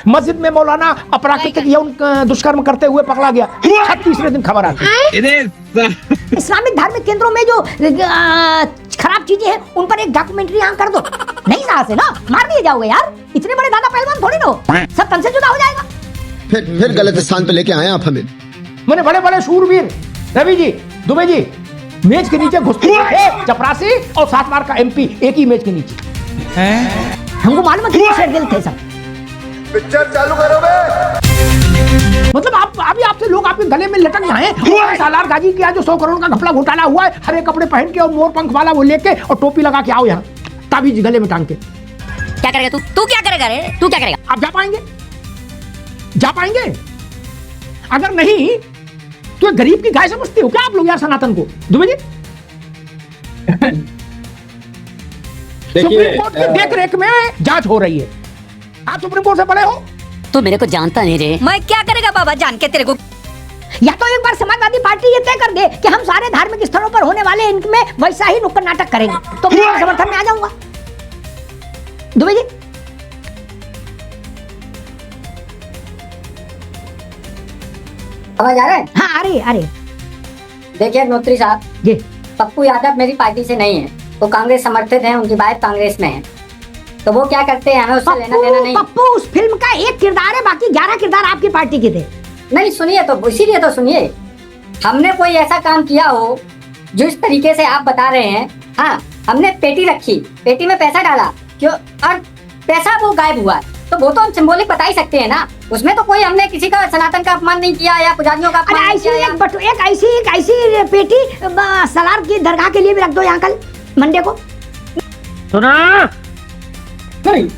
मस्जिद में मौलाना अपराकृतिक यौन दुष्कर्म करते हुए पकड़ा गया। 36वें दिन खबर आती है। इस्लामिक धार्मिक केंद्रों में जो खराब चीजें हैं उन पर एक डॉक्यूमेंट्री यहाँ कर दो। नहीं साहस है ना, मार दिए जाओगे यार। इतने बड़े दादा पहलवान थोड़ी ना हो, सब तन से जुदा हो जाएगा। फिर गलत स्थान पे लेके आए आप हमें। मैंने बड़े बड़े शूरवीर रवि जी, दुबे जी मेज के नीचे घुसते थे, चपरासी और 7 बार का MP एक ही मेज के नीचे। हमको मालूम है कितने शेर दिल थे सब। पिक्चर चालू करो बे। मतलब आप अभी आपसे लोग आपके गले में लटक जाए। सालार गाजी किया जो 100 करोड़ का घपला घोटाला हुआ है, हरे कपड़े पहन के और मोर पंख वाला वो लेके और टोपी लगा के आओ यहाँ, ताबीज गले में टांग के। क्या करेगा तू क्या करेगा रे? तू क्या करेगा? आप जा पाएंगे? जा पाएंगे? अगर नहीं तो गरीब की गाय समझते हो क्या आप लोग यार सनातन को? दुबे जी सुप्रीम कोर्ट की देख रेख में जांच हो रही है। आप सुप्रीम कोर्ट से पढ़े हो? तू मेरे को जानता नहीं रे। मैं क्या करेगा बाबा जान के तेरे को? या तो एक बार समाजवादी पार्टी ये तय कर दे कि हम सारे धार्मिक स्थलों पर होने वाले इनमें वैसा ही नुक्कड़ नाटक करेंगे, तो मैं समर्थन में आ जाऊंगा। दुबे जी आवाज आ रहा है? हाँ आ रही। देखिए नोत्री साहब, जी पप्पू यादव मेरी पार्टी से नहीं है, वो कांग्रेस समर्थित हैं, उनकी वाइफ कांग्रेस में है, तो वो क्या करते हैं हमें उससे लेना देना नहीं। पप्पू उस फिल्म का एक किरदार है, बाकी 11 किरदार आपकी पार्टी के थे। नहीं सुनिए तो इसीलिए तो सुनिए, हमने कोई ऐसा काम किया हो जो इस तरीके से आप बता रहे हैं। हाँ, हमने पेटी रखी, पेटी में पैसा डाला, क्यों, और पैसा वो गायब हुआ, तो वो तो हम सिंबॉलिक बता ही सकते हैं ना। उसमें तो कोई हमने किसी का सनातन का अपमान नहीं किया या पुजारियों का अपमान नहीं किया। एक ऐसी पेटी सलार की दरगाह के लिए भी रख दो यहाँ कल मंडे को। सुना नहीं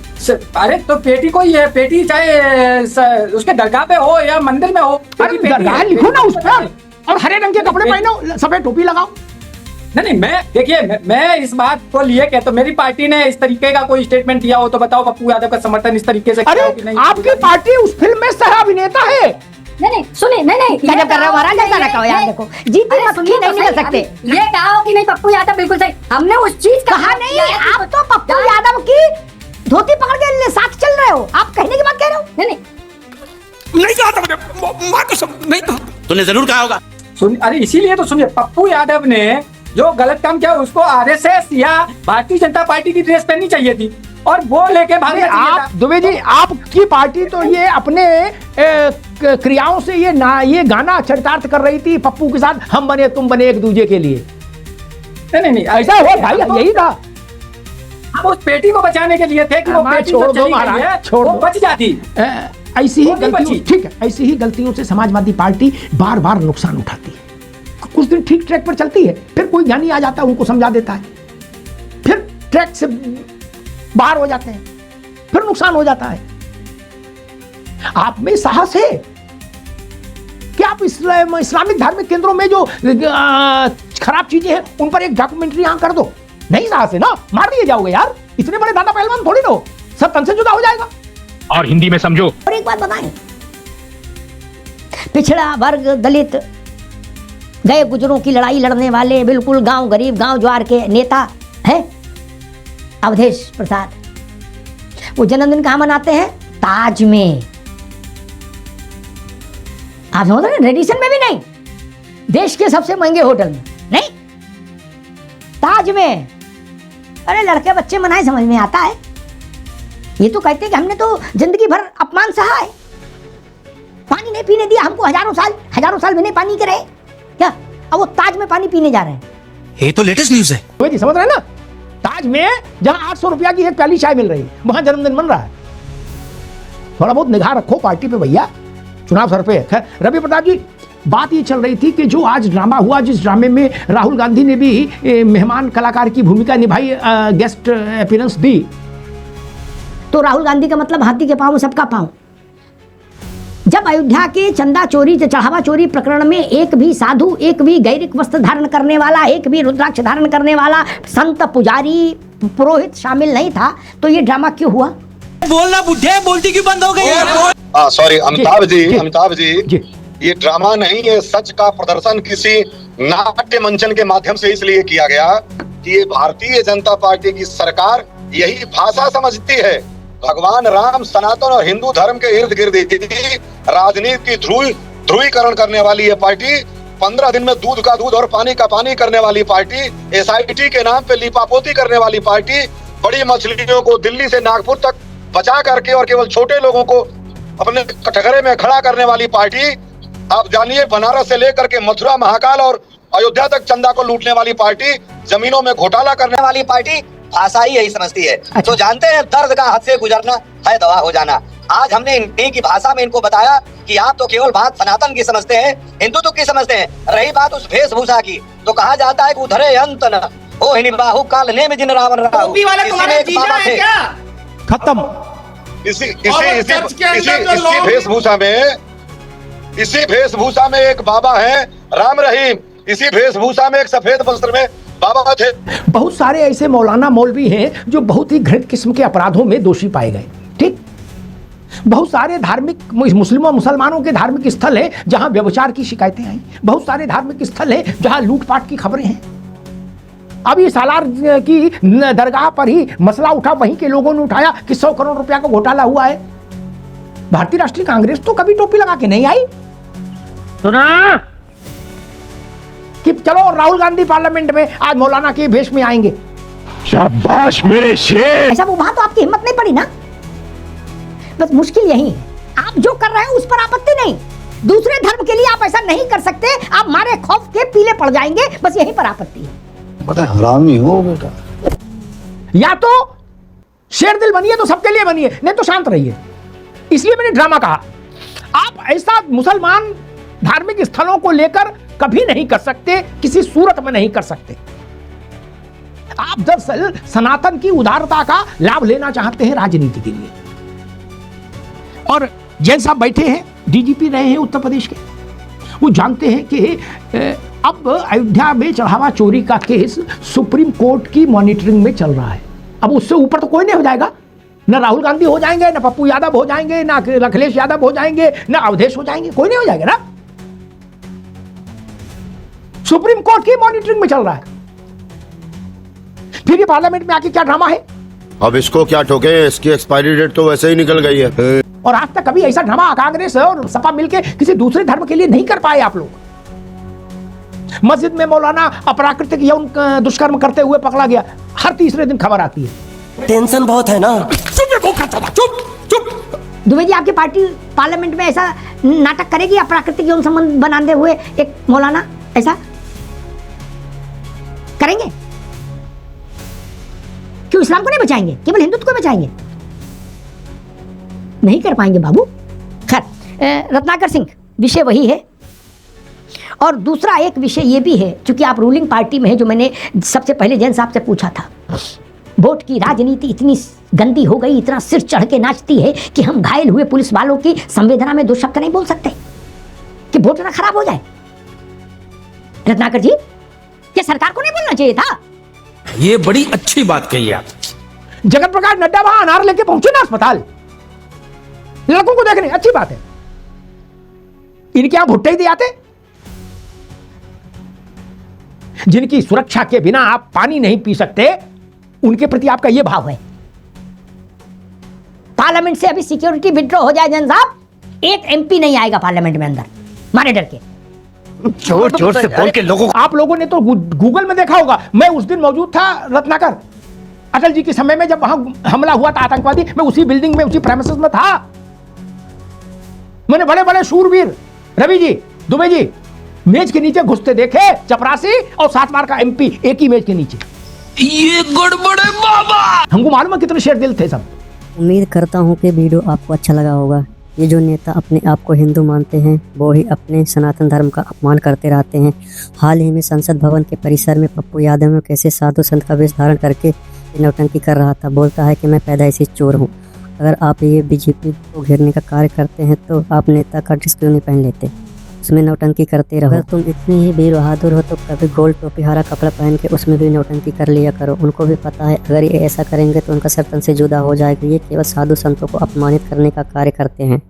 अरे तो पेटी को ही है, पेटी चाहे उसके दरगाह पे हो या मंदिर में हो, अरे दरगाह लिखो ना उस पर, और हरे रंग के कपड़े पहनो, सफेद टोपी लगाओ। नहीं मैं देखिए मैं इस बात को लिए कहता तो मेरी पार्टी ने इस तरीके का कोई स्टेटमेंट दिया हो तो बताओ पप्पू यादव का समर्थन इस तरीके से अरे कि नहीं? आपकी पार्टी उस फिल्म में सह अभिनेता है। नहीं सुनिए, नहीं क्या कर रहे हो महाराज? ऐसा ना कहो यार, देखो जीती मक्खी नहीं निकल सकते। ये कहा कि नहीं पप्पू यादव बिल्कुल सही, हमने उस चीज कहा नहीं। आप तो पप्पू यादव की धोती पकड़ के साथ चल रहे हो, आप कहने की बात कह रहे हो। नहीं कहा था मैंने, मां कसम नहीं कहा। तूने जरूर कहा होगा। अरे इसीलिए तो सुनिए, पप्पू यादव ने जो गलत काम किया उसको RSS या भारतीय जनता पार्टी की ड्रेस पहननी चाहिए थी और वो लेके भागना चाहिए था। दुबे जी आपकी पार्टी तो ये अपने क्रियाओं से ये गाना चरितार्थ कर रही थी पप्पू के साथ, हम बने तुम बने एक दूसरे के लिए। नहीं ऐसा हुआ भाई, यही था। हम उस पेटी को बचाने के लिए थे कि वो पेटी छोड़ जो दो चली गई है, छोड़ वो दो। बच जाती। ऐसी ही वो नहीं गलतियों, बची। ठीक है, ऐसी ही गलतियों से समाजवादी पार्टी बार बार नुकसान उठाती है। कुछ दिन ठीक ट्रैक पर चलती है, फिर कोई ज्ञानी आ जाता है, उनको समझा देता है, फिर ट्रैक से बाहर हो जाते हैं, फिर नुकसान हो जाता है। आप में साहस है कि आप इस्लामिक धार्मिक केंद्रों में जो खराब चीजें हैं उन पर एक डॉक्यूमेंट्री यहाँ कर दो। नहीं साहस है ना, मार दिए जाओगे यार। इतने बड़े दादा पहलवान थोड़ी ना हो, सब तन से जुदा हो जाएगा। और हिंदी में समझो। और एक बात बताएं, पिछड़ा वर्ग दलित गए गुजरों की लड़ाई लड़ने वाले बिल्कुल गांव गरीब गांव ज्वार के नेता हैं अवधेश प्रसाद, वो जन्मदिन कहां मनाते हैं? ताज में। आप समझ रहे हैं? रेडिसन में भी नहीं, देश के सबसे महंगे होटल में नहीं, ताज में। अरे लड़के बच्चे मनाए, समझ में आता है। ये तो कहते हैं कि हमने तो जिंदगी भर अपमान सहा है, पानी नहीं पीने दिया हमको, हजारों साल भी नहीं पानी के रहे क्या, अब वो ताज में पानी पीने जा रहे हैं। ये तो लेटेस्ट न्यूज़ है। जी समझ रहे हैं ना, ताज में जहां 800 रुपया की एक प्याली चाय मिल रही है, वहां जन्मदिन मन रहा है। थोड़ा बहुत निगाह रखो पार्टी पे भैया, चुनाव सर पे है। खैर रवि प्रताप जी, बात ये चल रही थी कि जो आज ड्रामा हुआ, जिस ड्रामे में राहुल गांधी ने भी मेहमान कलाकार की भूमिका निभाई, गेस्ट अपीयरेंस दी, तो राहुल गांधी का मतलब हाथी के पांव सबका पांव। जब अयोध्या के चंदा चोरी चढ़ावा चोरी प्रकरण में एक भी साधु, एक भी गैरिक वस्त्र धारण करने वाला, एक भी रुद्राक्ष धारण करने वाला संत पुजारी पुरोहित शामिल नहीं था, तो ये ड्रामा क्यों हुआ? बोलना बुढ़े, बोलती क्यों बंद हो गई? सॉरी अमिताभ जी, जी। ये ड्रामा नहीं, ये सच का प्रदर्शन किसी नाट्य मंचन के माध्यम से इसलिए किया गया कि ये भारतीय जनता पार्टी की सरकार यही भाषा समझती है भगवान राम सनातन और हिंदू धर्म के इर्द गिर्द ही राजनीति की ध्रुवीकरण करने वाली ये पार्टी, 15 दिन में दूध का दूध और पानी का पानी करने वाली पार्टी, SIT के नाम पे लीपापोती करने वाली पार्टी, बड़ी मछलियों को दिल्ली से नागपुर तक बचा करके और केवल छोटे लोगों को अपने कटघरे में खड़ा करने वाली पार्टी, आप जानिए बनारस से लेकर के मथुरा, महाकाल और अयोध्या तक चंदा को लूटने वाली पार्टी, जमीनों में घोटाला करने वाली पार्टी भाषा ही यही समझती है। तो जानते हैं दर्द का हद से गुजरना है दवा हो जाना। आज हमने इन्हीं की भाषा में इनको बताया कि आप तो केवल बात सनातन की समझते हैं, हिंदुत्व की समझते हैं। रही बात उस वेशभूषा की, तो कहा जाता है कि उधरे अंत न ओ हिनी बाहु काल ने में जिन रावण राहु, इसी में एक बाबा थे। खत्म। इसी वेशभूषा में एक बाबा है राम रहीम, इसी वेशभूषा में एक सफेद वस्त्र में बाबा थे। बहुत सारे ऐसे मौलाना मौलवी हैं जो बहुत ही घृणित किस्म के अपराधों में दोषी पाए गए। ठीक, बहुत सारे धार्मिक मुसलमानों के धार्मिक स्थल हैं जहां व्यभिचार की शिकायतें आई, बहुत सारे धार्मिक स्थल हैं जहां लूटपाट की खबरें हैं। अभी सालार की दरगाह पर ही मसला उठा, वहीं के लोगों ने उठाया कि 100 करोड़ रुपया का घोटाला हुआ है। भारतीय राष्ट्रीय कांग्रेस तो कभी टोपी लगा के नहीं आई। सुना कि चलो राहुल गांधी पार्लियामेंट में आज मौलाना के भेष में आएंगे। शाबाश मेरे शेर। ऐसा वो वहां तो आपकी हिम्मत नहीं पड़ी ना। बस मुश्किल यही है, आप जो कर रहे हैं उस पर आपत्ति नहीं, दूसरे धर्म के लिए आप ऐसा नहीं कर सकते, आप मारे खौफ के पीले पड़ जाएंगे, बस यहीं पर आपत्ति है। पता है हरामी हो बेटा। या तो शेर दिल बनिए तो सबके लिए बनिए, नहीं तो शांत रहिए। इसलिए मैंने ड्रामा कहा। आप ऐसा मुसलमान धार्मिक स्थलों को लेकर कभी नहीं कर सकते, किसी सूरत में नहीं कर सकते। आप दरअसल सनातन की उदारता का लाभ लेना चाहते हैं राजनीति के लिए। और जैन साहब बैठे हैं, डीजीपी रहे हैं उत्तर प्रदेश के, वो जानते हैं कि अब अयोध्या में चढ़ावा चोरी का केस सुप्रीम कोर्ट की मॉनिटरिंग में चल रहा है। अब उससे ऊपर तो कोई नहीं हो जाएगा, ना राहुल गांधी हो जाएंगे, ना पप्पू यादव हो जाएंगे, ना अखिलेश यादव हो जाएंगे, ना अवधेश हो जाएंगे, कोई नहीं हो जाएगा ना। सुप्रीम कोर्ट की मॉनिटरिंग में चल रहा है। फिर ये पार्लियामेंट में आके क्या ड्रामा है। अब इसको क्या ठोके, इसकी एक्सपायरी डेट तो वैसे ही निकल गई है। और आज तक कभी ऐसा ड्रामा कांग्रेस और सपा मिलके किसी दूसरे धर्म के लिए नहीं कर पाए आप लोग। मस्जिद में मौलाना अप्राकृतिक यौन दुष्कर्म करते हुए पकड़ा गया, हर तीसरे दिन खबर आती है। टेंशन बहुत है ना। चुप। दुबे जी, आपकी पार्टी पार्लियामेंट में ऐसा नाटक करेगी अप्राकृतिक यौन संबंध बनाते हुए एक मौलाना, ऐसा करेंगे? क्यों इस्लाम को नहीं बचाएंगे, केवल हिंदुत्व को बचाएंगे? नहीं कर पाएंगे बाबू। खैर, रत्नाकर सिंह, विषय वही है। और दूसरा एक विषय ये भी है, चूंकि आप रूलिंग पार्टी में है, जो मैंने सबसे पहले जैन साहब से पूछा था, वोट की राजनीति इतनी गंदी हो गई, इतना सिर चढ़ के नाचती है कि हम घायल हुए पुलिस वालों की संवेदना में 2 शब्द नहीं बोल सकते कि वोट ना खराब हो जाए। रत्नाकर जी, क्या सरकार को नहीं बोलना चाहिए था? ये बड़ी अच्छी बात कही आप। जगत प्रकाश नड्डा वहां अनार लेके पहुंचे ना अस्पताल, लड़कों को देखने, अच्छी बात है। इनके यहां भुट्टे ही दे आते, जिनकी सुरक्षा के बिना आप पानी नहीं पी सकते, उनके प्रति आपका यह भाव है। पार्लियामेंट से अभी सिक्योरिटी विड्रॉ हो जाए जैन साहब, एक एमपी नहीं आएगा पार्लियामेंट में अंदर, मारे डर के। जोर से बोल के लोगों को। आप लोगों ने तो गूगल में देखा होगा, मैं उस दिन मौजूद था रत्नाकर, अटल जी के समय में जब वहां हमला हुआ था आतंकवादी, मैं उसी बिल्डिंग में, उसी प्रेमिसेस में था। मैंने बड़े बड़े शूरवीर रवि जी, दुबे जी मेज के नीचे घुसते देखे, चपरासी और 7 बार का एमपी एक ही मेज के नीचे। ये गड़बड़ है बाबा। हमको मालूम है कितने शेर दिल थे सब। उम्मीद करता हूँ कि वीडियो आपको अच्छा लगा होगा। ये जो नेता अपने आप को हिंदू मानते हैं, वो ही अपने सनातन धर्म का अपमान करते रहते हैं। हाल ही में संसद भवन के परिसर में पप्पू यादव ने कैसे साधु संत का वेश धारण करके नौटंकी कर रहा था। बोलता है कि मैं पैदाइशी चोर हूँ। अगर आप ये बीजेपी को घेरने का कार्य करते हैं तो आप नेता का ड्रेस क्यों नहीं पहन लेते, उसमें नौटंकी करते रहो। अगर तुम इतनी ही वीर बहादुर हो तो कभी गोल्ड टोपी हरा कपड़ा पहन के उसमें भी नौटंकी कर लिया करो। उनको भी पता है अगर ये ऐसा करेंगे तो उनका सर्तन से जुदा हो जाएगा। ये केवल साधु संतों को अपमानित करने का कार्य करते हैं।